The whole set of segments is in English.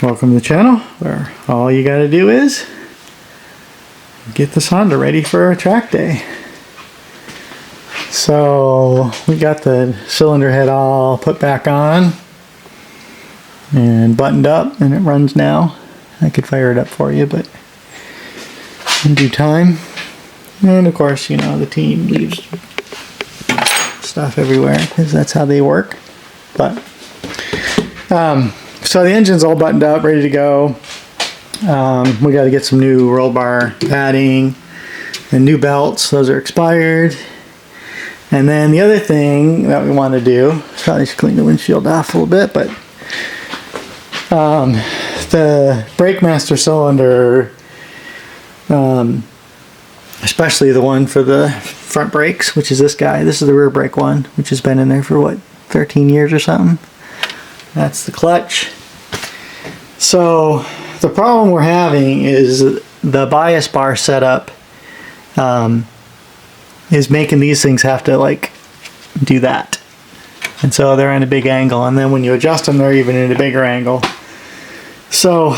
Welcome to the channel where all you gotta do is get the Saanda ready for a track day. So we got the cylinder head all put back on and buttoned up, and it runs now. I could fire it up for you, but in due time. And of course, you know, the team leaves stuff everywhere because that's how they work. But so the engine's all buttoned up, ready to go. We got to get some new roll bar padding and new belts. Those are expired. And then the other thing that we want to do, probably should clean the windshield off a little bit, but the brake master cylinder, especially the one for the front brakes, which is this guy. This is the rear brake one, which has been in there for what, 13 years or something. That's the clutch. So the problem we're having is the bias bar setup is making these things have to like do that. And so they're in a big angle, and then when you adjust them, they're even in a bigger angle. So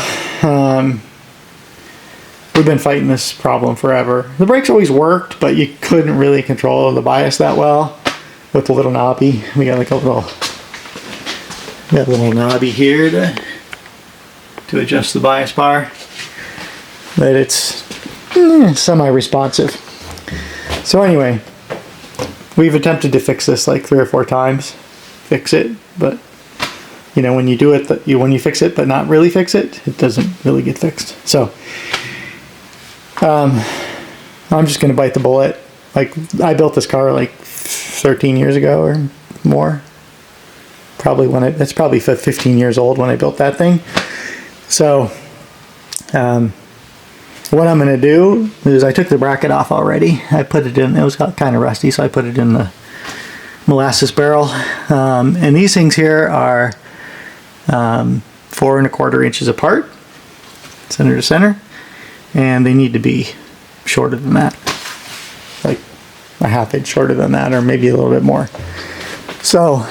we've been fighting this problem forever. The brakes always worked, but you couldn't really control the bias that well with the little knobby. We got like a little knobby here to adjust the bias bar, but it's semi-responsive. So anyway, we've attempted to fix this like 3 or 4 times, fix it, but you know, when you do it, when you fix it but not really fix it, it doesn't really get fixed. So I'm just gonna bite the bullet. Like, I built this car like 13 years ago or more. Probably it's probably 15 years old when I built that thing. So what I'm going to do is I took the bracket off already. I put it in, it was kind of rusty, so I put it in the molasses barrel. And these things here are 4 1/4 inches apart, center to center, and they need to be shorter than that, like a 1/2 inch shorter than that, or maybe a little bit more. So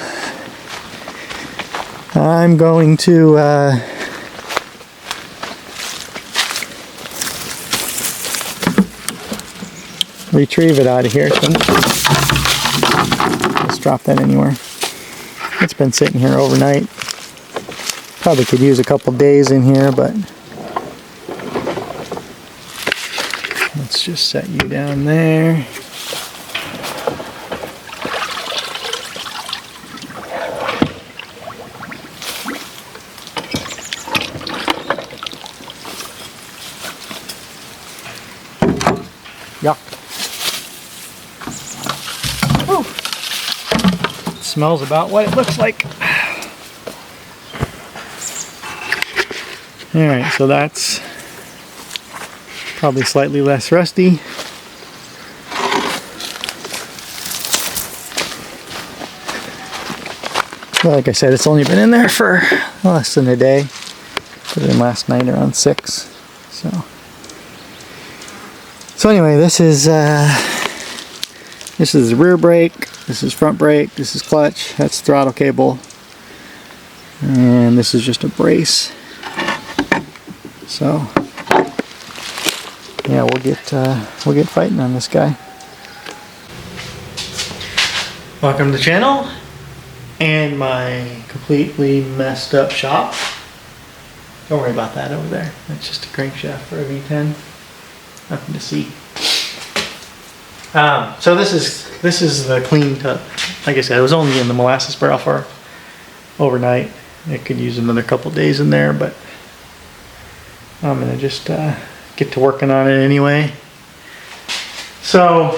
I'm going to retrieve it out of here. So let's drop that anywhere. It's been sitting here overnight. Probably could use a couple days in here, but let's just set you down there. Yuck. Whew. It smells about what it looks like. Alright, so that's probably slightly less rusty. Well, like I said, it's only been in there for less than a day. Put it in last night around 6. So anyway, this is rear brake, this is front brake, this is clutch, that's throttle cable, and this is just a brace. So yeah, we'll get fighting on this guy. Welcome to the channel and my completely messed up shop. Don't worry about that over there. That's just a crankshaft for a V10. Nothing to see. So this is the clean tub. Like I said, it was only in the molasses barrel for overnight. It could use another couple days in there, but I'm gonna just get to working on it anyway. So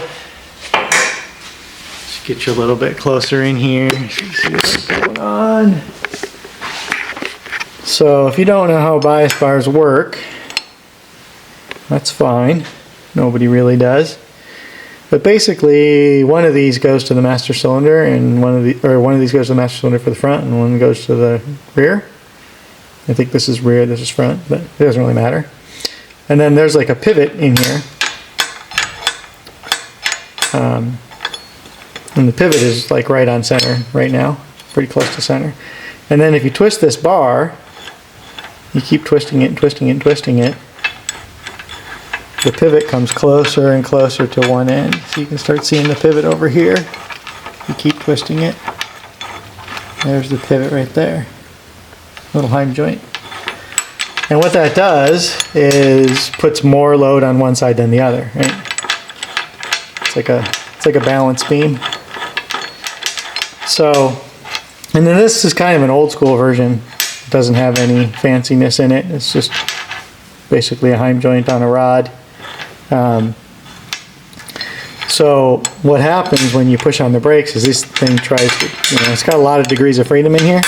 just get you a little bit closer in here. See what's going on. So if you don't know how bias bars work, that's fine. Nobody really does. But basically, one of these goes to the master cylinder, and one of these goes to the master cylinder for the front, and one goes to the rear. I think this is rear, this is front, but it doesn't really matter. And then there's like a pivot in here. And the pivot is like right on center right now, pretty close to center. And then if you twist this bar, you keep twisting it and twisting it and twisting it, the pivot comes closer and closer to one end. So you can start seeing the pivot over here. You keep twisting it. There's the pivot right there. Little heim joint. And what that does is puts more load on one side than the other, right? It's like a balance beam. So, and then this is kind of an old school version. It doesn't have any fanciness in it. It's just basically a heim joint on a rod. So what happens when you push on the brakes is this thing tries to, it's got a lot of degrees of freedom in here,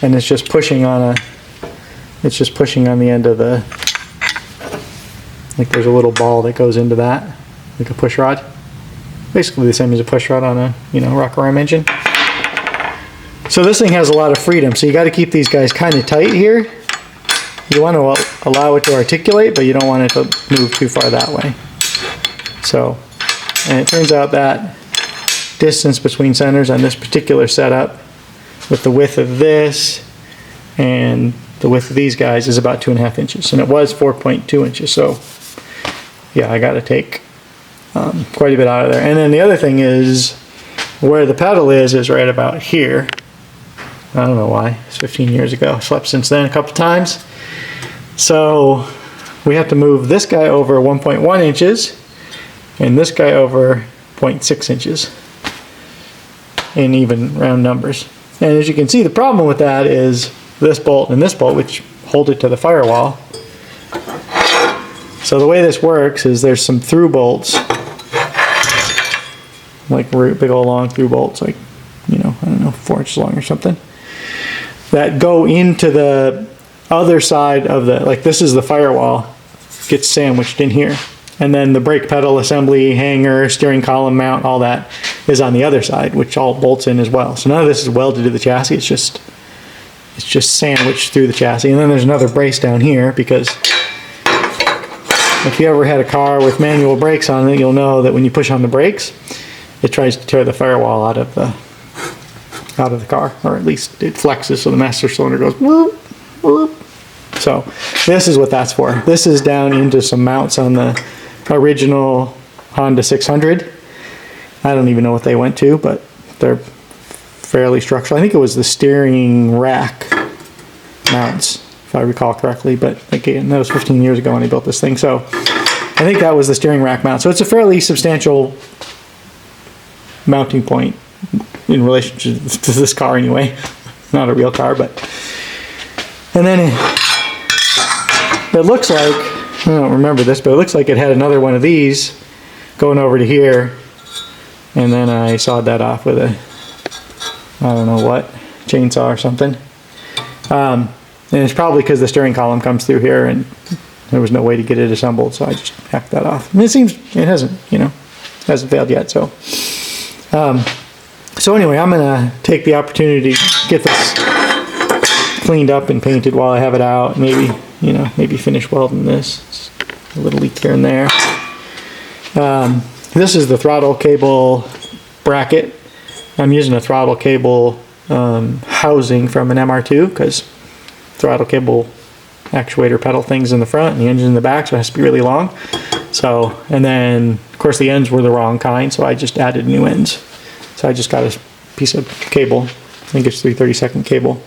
and it's just pushing on the end of the, like there's a little ball that goes into that, like a push rod. Basically the same as a push rod on a, rocker arm engine. So this thing has a lot of freedom, so you got to keep these guys kind of tight here. You want to allow it to articulate, but you don't want it to move too far that way. So, and it turns out that distance between centers on this particular setup, with the width of this and the width of these guys, is about 2.5 inches, and it was 4.2 inches. So, yeah, I got to take quite a bit out of there. And then the other thing is, where the pedal is right about here. I don't know why. It's 15 years ago. I slept since then a couple times. So we have to move this guy over 1.1 inches and this guy over 0.6 inches in even round numbers. And as you can see, the problem with that is this bolt and this bolt, which hold it to the firewall. So the way this works is there's some through bolts, like big old long through bolts, like, I don't know, 4 inches long or something, that go into the other side of the, like this is the firewall, gets sandwiched in here. And then the brake pedal assembly, hanger, steering column mount, all that is on the other side, which all bolts in as well. So none of this is welded to the chassis, it's just sandwiched through the chassis. And then there's another brace down here, because if you ever had a car with manual brakes on it, you'll know that when you push on the brakes, it tries to tear the firewall out of the car, or at least it flexes so the master cylinder goes whoop, whoop. So this is what that's for. This is down into some mounts on the original Honda 600. I don't even know what they went to, but they're fairly structural. I think it was the steering rack mounts, if I recall correctly, but again, that was 15 years ago when I built this thing. So I think that was the steering rack mount. So it's a fairly substantial mounting point in relation to this car anyway. Not a real car, but. And then it looks like, I don't remember this, but it looks like it had another one of these going over to here. And then I sawed that off with a, I don't know what, chainsaw or something. And it's probably because the steering column comes through here and there was no way to get it assembled, so I just hacked that off. And it seems, it hasn't, hasn't failed yet, so. So anyway, I'm gonna take the opportunity to get this cleaned up and painted while I have it out. Maybe, maybe finish welding this. It's a little leak here and there. This is the throttle cable bracket. I'm using a throttle cable housing from an MR2, because throttle cable actuator pedal things in the front and the engine in the back, so it has to be really long. So, and then of course the ends were the wrong kind, so I just added new ends. So I just got a piece of cable, I think it's 3/32 cable,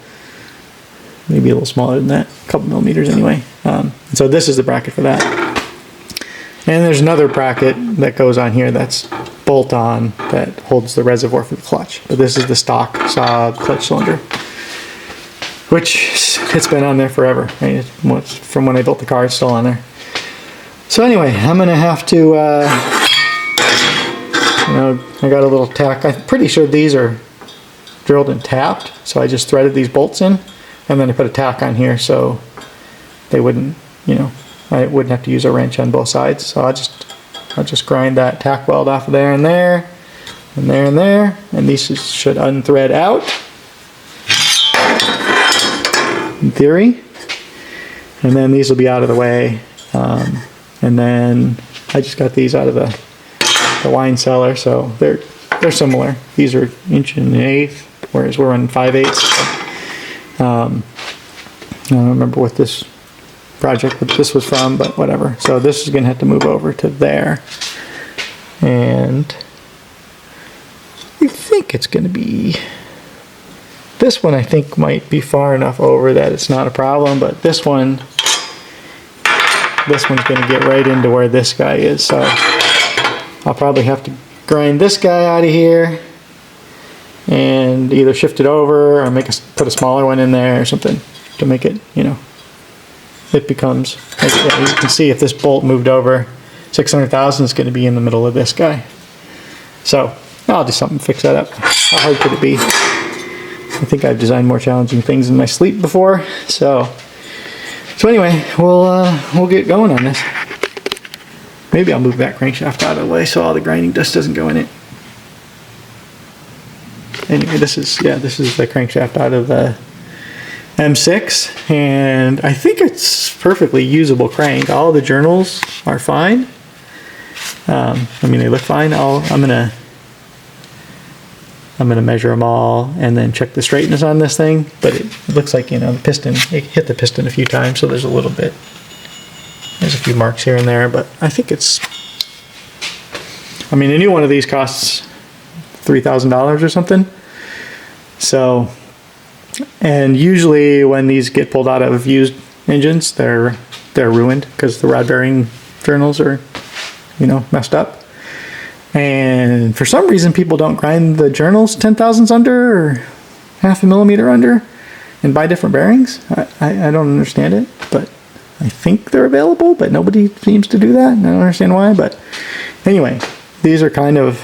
maybe a little smaller than that, a couple millimeters anyway. So this is the bracket for that. And there's another bracket that goes on here that's bolt-on that holds the reservoir for the clutch. But this is the stock saw clutch cylinder, which it's been on there forever. Right? From when I built the car, it's still on there. So anyway, I'm gonna have to, I got a little tack. I'm pretty sure these are drilled and tapped. So I just threaded these bolts in, and then I put a tack on here so they wouldn't, I wouldn't have to use a wrench on both sides. So I'll just grind that tack weld off of there and there, and there and there, and these should unthread out, in theory. And then these will be out of the way. And then I just got these out of the wine cellar, so they're similar. These are 1 1/8, whereas we're running 5/8. I don't remember what this project that this was from, but whatever. So this is going to have to move over to there. And I think it's going to be, this one I think might be far enough over that it's not a problem, but this one's going to get right into where this guy is. So I'll probably have to grind this guy out of here and either shift it over or put a smaller one in there or something to make it, you know, it becomes, like, yeah, you can see if this bolt moved over, 600,000 is going to be in the middle of this guy. So I'll do something to fix that up. How hard could it be? I think I've designed more challenging things in my sleep before. So anyway, we'll get going on this. Maybe I'll move that crankshaft out of the way so all the grinding dust doesn't go in it. Anyway, this is the crankshaft out of the M6, and I think it's perfectly usable crank. All the journals are fine. I mean, they look fine. I'm gonna measure them all and then check the straightness on this thing. But it looks like, you know, the piston, it hit the piston a few times, so there's a little bit. There's a few marks here and there, but I think it's. I mean, a new one of these costs $3,000 or something. So. And usually when these get pulled out of used engines, they're ruined because the rod bearing journals are, you know, messed up. And for some reason, people don't grind the journals 10,000ths under or half a millimeter under and buy different bearings. I don't understand it, but I think they're available, but nobody seems to do that. I don't understand why, but anyway, these are kind of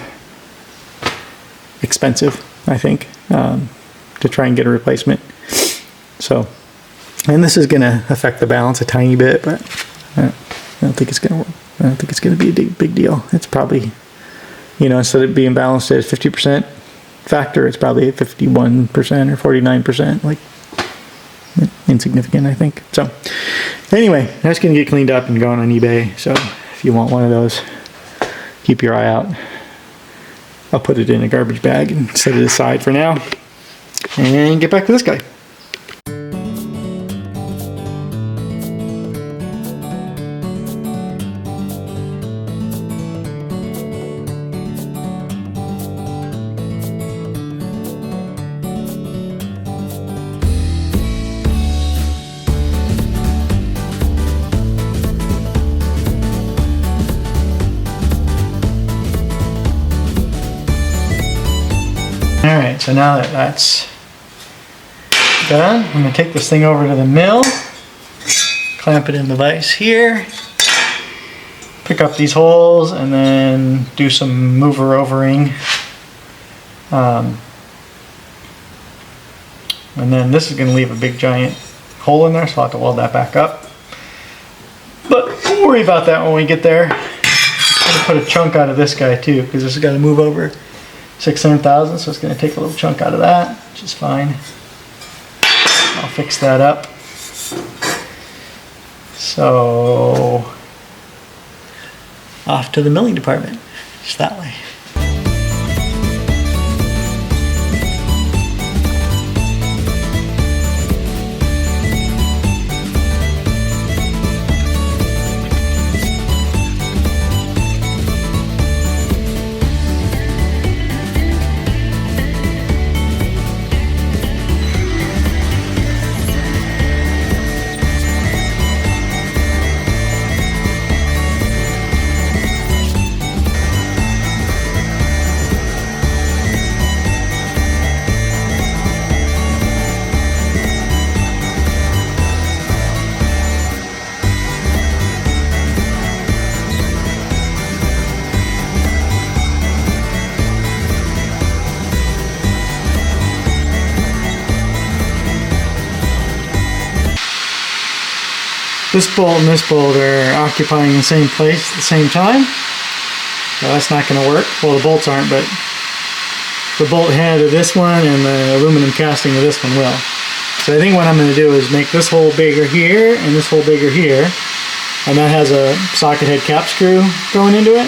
expensive, I think. To try and get a replacement. So, and this is going to affect the balance a tiny bit, but I don't think it's going to work. I don't think it's going to be a big deal. It's probably, you know, instead of being balanced at 50% factor, it's probably at 51% or 49%, like insignificant, I think. So anyway, that's going to get cleaned up and going on eBay. So if you want one of those, keep your eye out. I'll put it in a garbage bag and set it aside for now. And get back to this guy. Alright, so now that that's done, I'm going to take this thing over to the mill, clamp it in the vise here, pick up these holes, and then do some mover overing. And then this is going to leave a big giant hole in there, so I'll have to weld that back up. But we'll worry about that when we get there. I'm going to put a chunk out of this guy too, because this has got to move over 600,000, so it's going to take a little chunk out of that, which is fine. I'll fix that up. So off to the milling department, just that way. This bolt and this bolt are occupying the same place at the same time. So that's not going to work. Well, the bolts aren't, but the bolt head of this one and the aluminum casting of this one will. So I think what I'm going to do is make this hole bigger here and this hole bigger here. And that has a socket head cap screw going into it.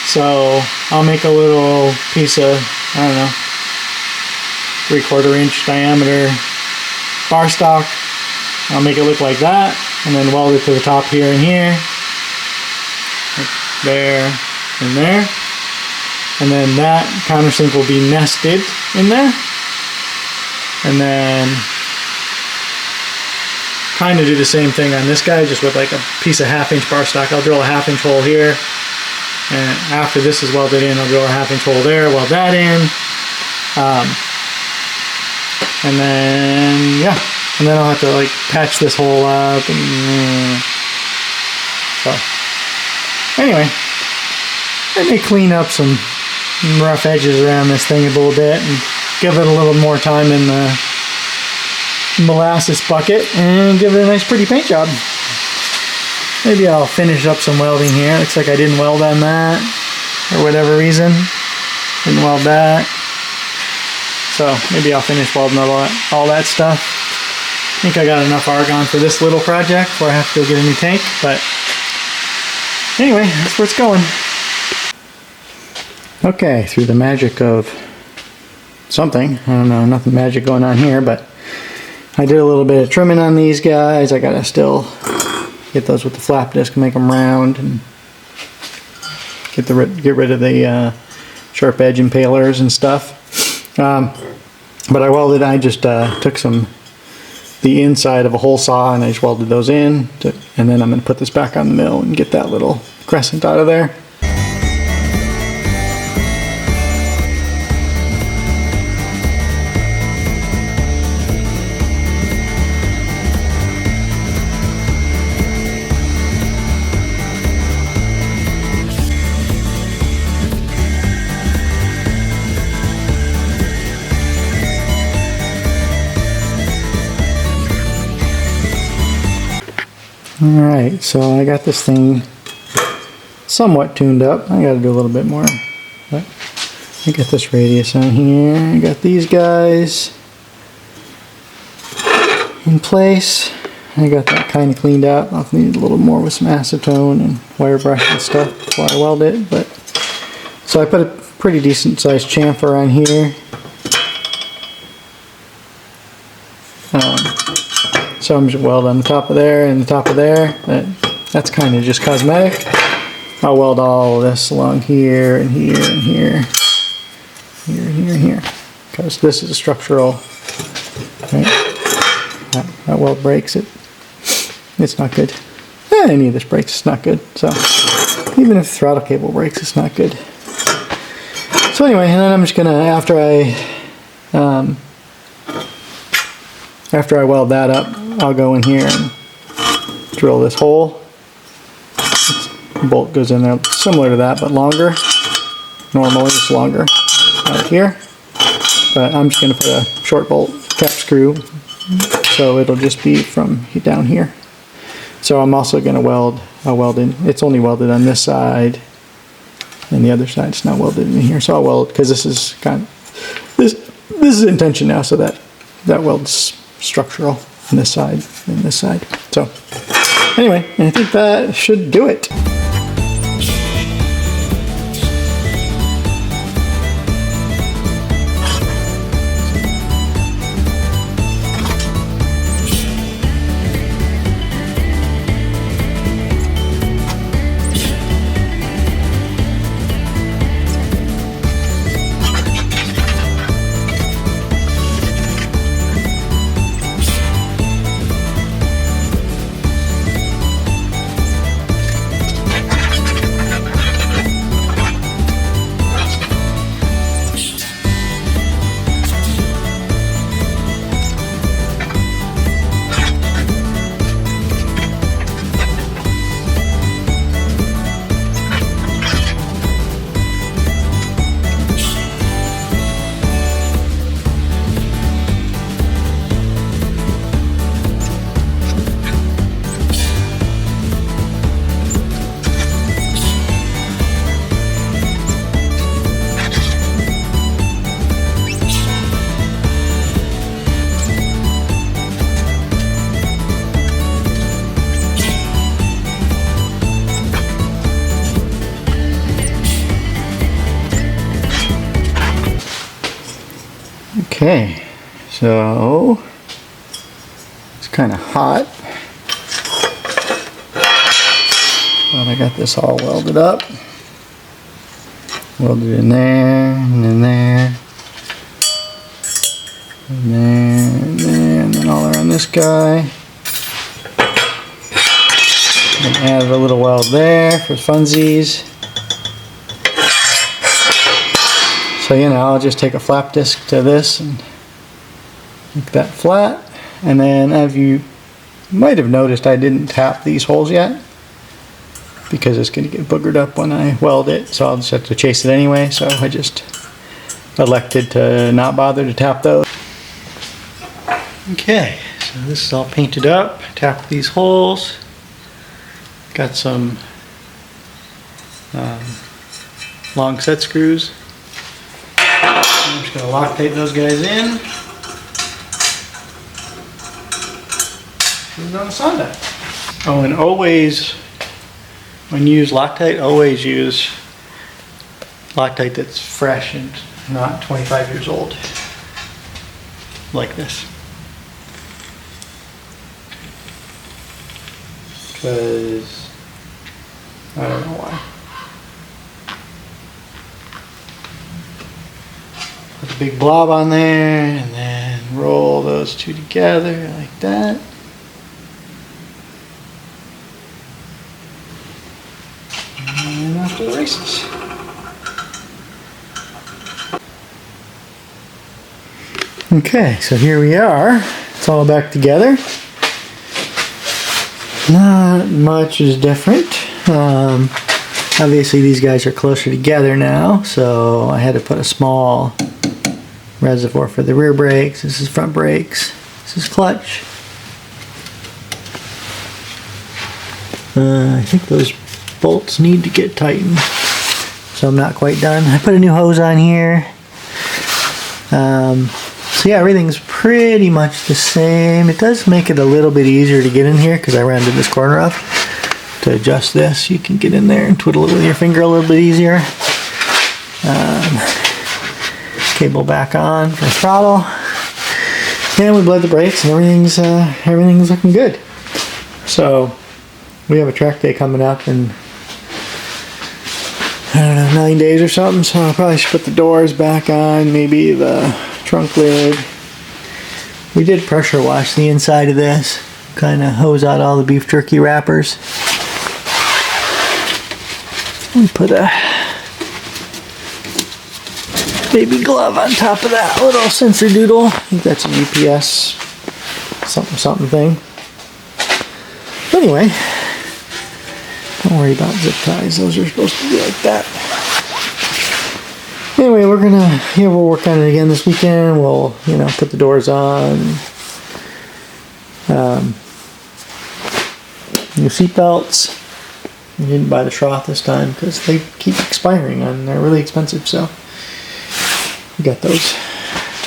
So I'll make a little piece of, I don't know, 3/4 inch diameter bar stock. I'll make it look like that, and then weld it to the top here and here, there and there, and then that countersink will be nested in there, and then kind of do the same thing on this guy, just with like a piece of 1/2 inch bar stock. I'll drill a 1/2 inch hole here, and after this is welded in, I'll drill a 1/2 inch hole there, weld that in, and then yeah, and then I'll have to like patch this hole up, and so anyway, let me clean up some rough edges around this thing a little bit and give it a little more time in the molasses bucket and give it a nice pretty paint job. Maybe I'll finish up some welding here. Looks like I didn't weld on that for whatever reason. Didn't weld that. So maybe I'll finish welding all that stuff. I think I got enough argon for this little project before I have to go get a new tank, but anyway, that's where it's going. Okay, through the magic of something, I don't know, nothing magic going on here, but I did a little bit of trimming on these guys. I gotta still get those with the flap disc, make them round, and get rid of the sharp edge impalers and stuff. But I just took the inside of a hole saw and I just welded those in, and then I'm going to put this back on the mill and get that little crescent out of there. Alright, so I got this thing somewhat tuned up. I gotta do a little bit more, but I got this radius on here. I got these guys in place. I got that kind of cleaned out. I'll need a little more with some acetone and wire brush and stuff before I weld it. But so I put a pretty decent sized chamfer on here. So I'm just weld on the top of there and the top of there. That's kind of just cosmetic. I'll weld all of this along here and here and here, here and here and here, because this is a structural. Right? That weld breaks it. It's not good. Any of this breaks, it's not good. So even if the throttle cable breaks, it's not good. So anyway, and then I'm just gonna after I weld that up, I'll go in here and drill this hole. The bolt goes in there similar to that, but longer. Normally it's longer right here, but I'm just going to put a short bolt cap screw, so it'll just be from down here. So I'm also going to I'll weld in. It's only welded on this side, and the other side's not welded in here. So I'll weld, because this is this is in tension now, so that welds structural on this side and this side. So anyway, I think that should do it. Okay, so let's kind of hot. But I got this all welded up. Welded in there, and in there, and there, and there, and then all around this guy. And add a little weld there for funsies. So, you know, I'll just take a flap disc to this and make that flat. And then, as you might have noticed, I didn't tap these holes yet because it's going to get boogered up when I weld it. So I'll just have to chase it anyway. So I just elected to not bother to tap those. Okay, so this is all painted up. Tap these holes. Got some long set screws. I'm just going to Loctite those guys in. Put it on the Saanda. Oh, and always, when you use Loctite, always use Loctite that's fresh and not 25 years old. Like this. Because I don't know why. Put a big blob on there and then roll those two together like that. And off to the races. Okay, so here we are. It's all back together. Not much is different. Obviously these guys are closer together now, so I had to put a small reservoir for the rear brakes. This is front brakes. This is clutch. I think those bolts need to get tightened, so I'm not quite done. I put a new hose on here. So yeah, everything's pretty much the same. It does make it a little bit easier to get in here because I rounded this corner off. To adjust this, you can get in there and twiddle it with your finger a little bit easier. Cable back on for throttle. And we bled the brakes and everything's looking good. So we have a track day coming up in, I don't know, 9 days or something. So I probably should put the doors back on, maybe the trunk lid. We did pressure wash the inside of this, kind of hose out all the beef jerky wrappers. And put a baby glove on top of that little sensor doodle. I think that's a UPS something thing. But anyway, don't worry about zip ties. Those are supposed to be like that. Anyway, we'll work on it again this weekend. We'll, put the doors on. New seat belts. I didn't buy the Schroth this time because they keep expiring and they're really expensive. So we got those.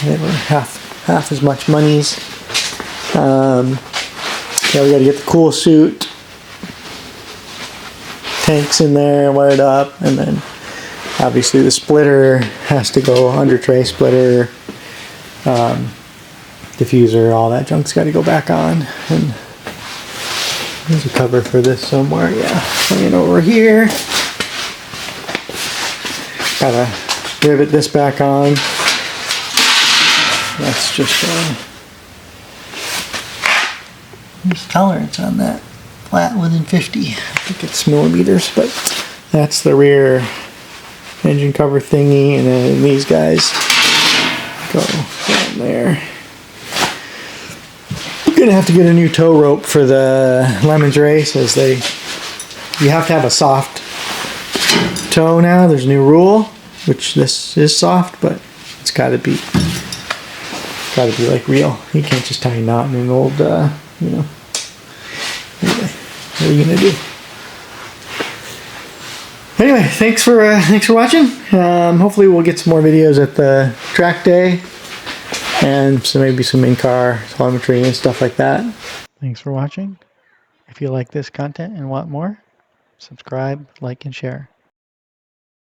They were half as much monies. Yeah, we got to get the cool suit tanks in there, wired up, and then obviously the splitter has to go under tray splitter, diffuser, all that junk's got to go back on. And there's a cover for this somewhere. Yeah, laying over here. Gotta rivet this back on. That's just whose tolerance on that? Flat within 50. I think it's millimeters, but that's the rear engine cover thingy, and then these guys go down there. I'm gonna have to get a new tow rope for the Lemons race, as you have to have a soft toe now. There's a new rule, which this is soft, but it's gotta be like real. You can't just tie a knot in an old, Anyway, what are you gonna do? Anyway, thanks for watching. Hopefully we'll get some more videos at the track day, and so maybe some in-car telemetry and stuff like that. Thanks for watching. If you like this content and want more, subscribe, like, and share.